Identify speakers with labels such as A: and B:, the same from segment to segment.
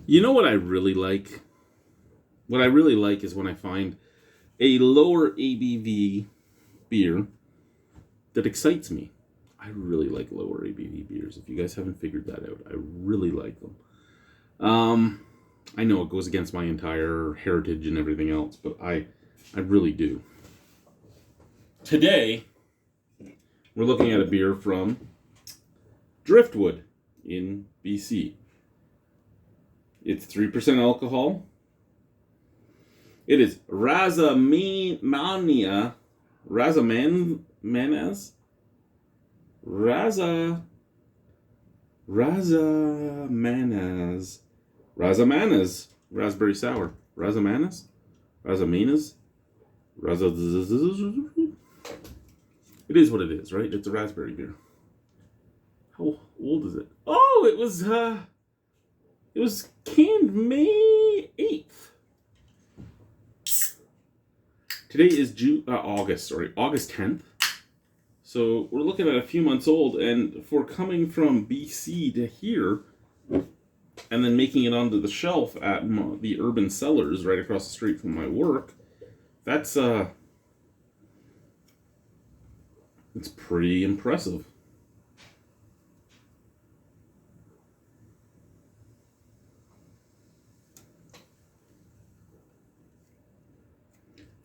A: You know what I really like? What I really like is when I find a lower ABV beer that excites me. I really like lower ABV beers. If you guys haven't figured that out, I really like them. I know it goes against my entire heritage and everything else, but I really do. Today, we're looking at a beer from Driftwood in BC. It's 3% alcohol. It is Razamanaz. Razamanaz. Raspberry sour. Razamanaz? It is what it is, right? It's a raspberry beer. How old is it? Oh, it was canned May 8th. Today is August 10th. So we're looking at a few months old, and for coming from BC to here, and then making it onto the shelf at the Urban Cellars right across the street from my work, that's it's pretty impressive.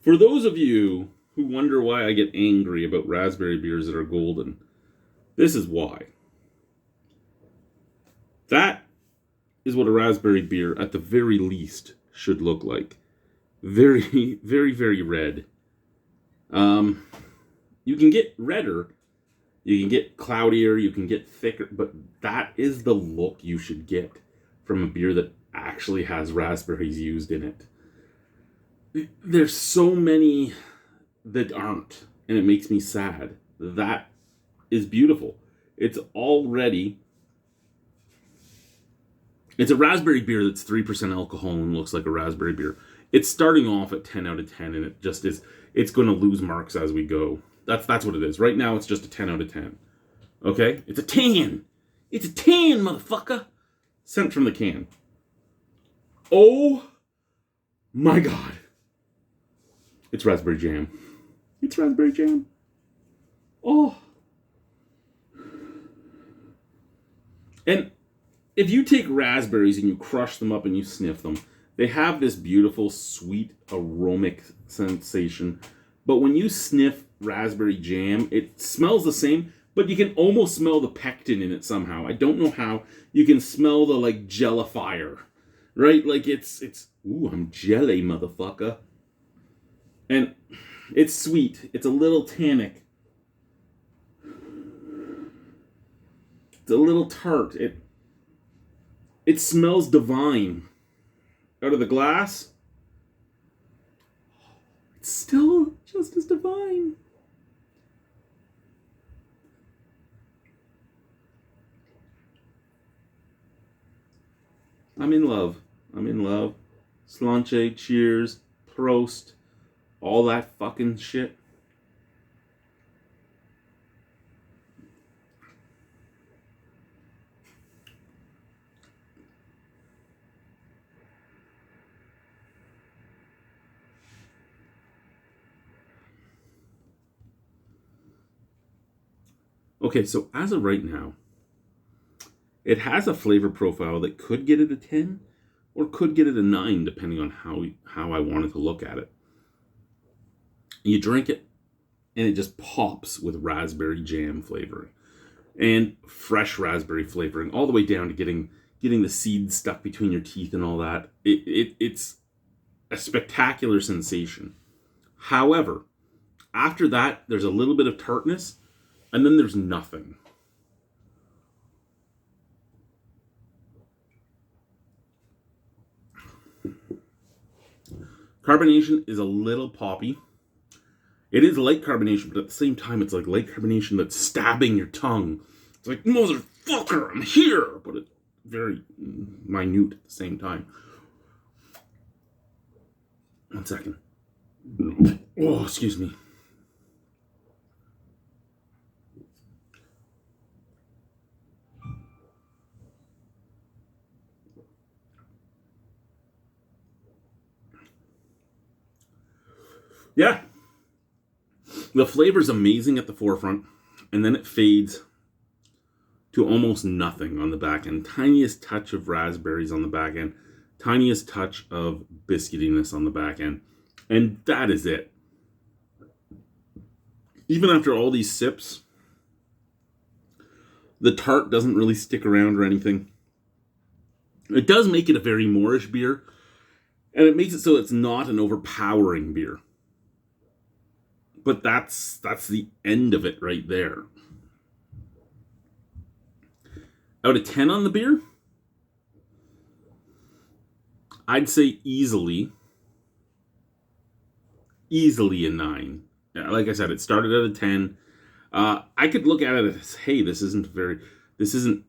A: For those of you who wonder why I get angry about raspberry beers that are golden, this is why. That is what a raspberry beer, at the very least, should look like. Very, very, very red. You can get redder, you can get cloudier, you can get thicker, but that is the look you should get from a beer that actually has raspberries used in it. There's so many that aren't, and it makes me sad. That is beautiful. It's a raspberry beer that's 3% alcohol and looks like a raspberry beer. It's starting off at 10 out of 10, and it just is. It's going to lose marks as we go. That's what it is. Right now, it's just a 10 out of 10. Okay? It's a 10. It's a 10, motherfucker. Sent from the can. Oh my God. It's raspberry jam. It's raspberry jam. Oh. And if you take raspberries and you crush them up and you sniff them, they have this beautiful, sweet, aromatic sensation. But when you sniff raspberry jam, it smells the same, but you can almost smell the pectin in it somehow. I don't know how. You can smell the, jellifier, right? Like, it's, ooh, I'm jelly, motherfucker. And it's sweet. It's a little tannic. It's a little tart. It smells divine. Out of the glass, it's still just as divine. I'm in love. Slanche, cheers, prost, all that fucking shit. Okay, so as of right now, it has a flavor profile that could get it a 10 or could get it a 9, depending on how I wanted to look at it. You drink it, and it just pops with raspberry jam flavoring and fresh raspberry flavoring, all the way down to getting the seeds stuck between your teeth and all that. It's a spectacular sensation. However, after that, there's a little bit of tartness, and then there's nothing. Carbonation is a little poppy. It is light carbonation, but at the same time, it's like light carbonation that's stabbing your tongue. It's like, motherfucker, I'm here! But it's very minute at the same time. 1 second. Oh, excuse me. Yeah, the flavor's amazing at the forefront, and then it fades to almost nothing on the back end. Tiniest touch of raspberries on the back end, tiniest touch of biscuitiness on the back end, and that is it. Even after all these sips, the tart doesn't really stick around or anything. It does make it a very Moorish beer, and it makes it so it's not an overpowering beer. But that's the end of it right there. Out of 10 on the beer, I'd say easily a 9. Like I said, it started at a 10. I could look at it as, hey, this isn't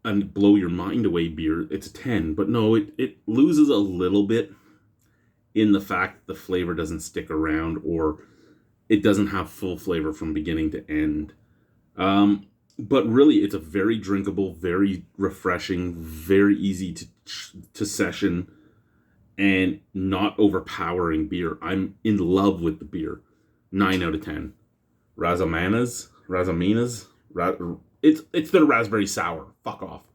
A: a blow your mind away beer. It's a 10, but no, it loses a little bit in the fact that the flavor doesn't stick around, or it doesn't have full flavor from beginning to end. But really, it's a very drinkable, very refreshing, very easy to session, and not overpowering beer. I'm in love with the beer. 9 out of 10. Razamanaz. It's the raspberry sour. Fuck off.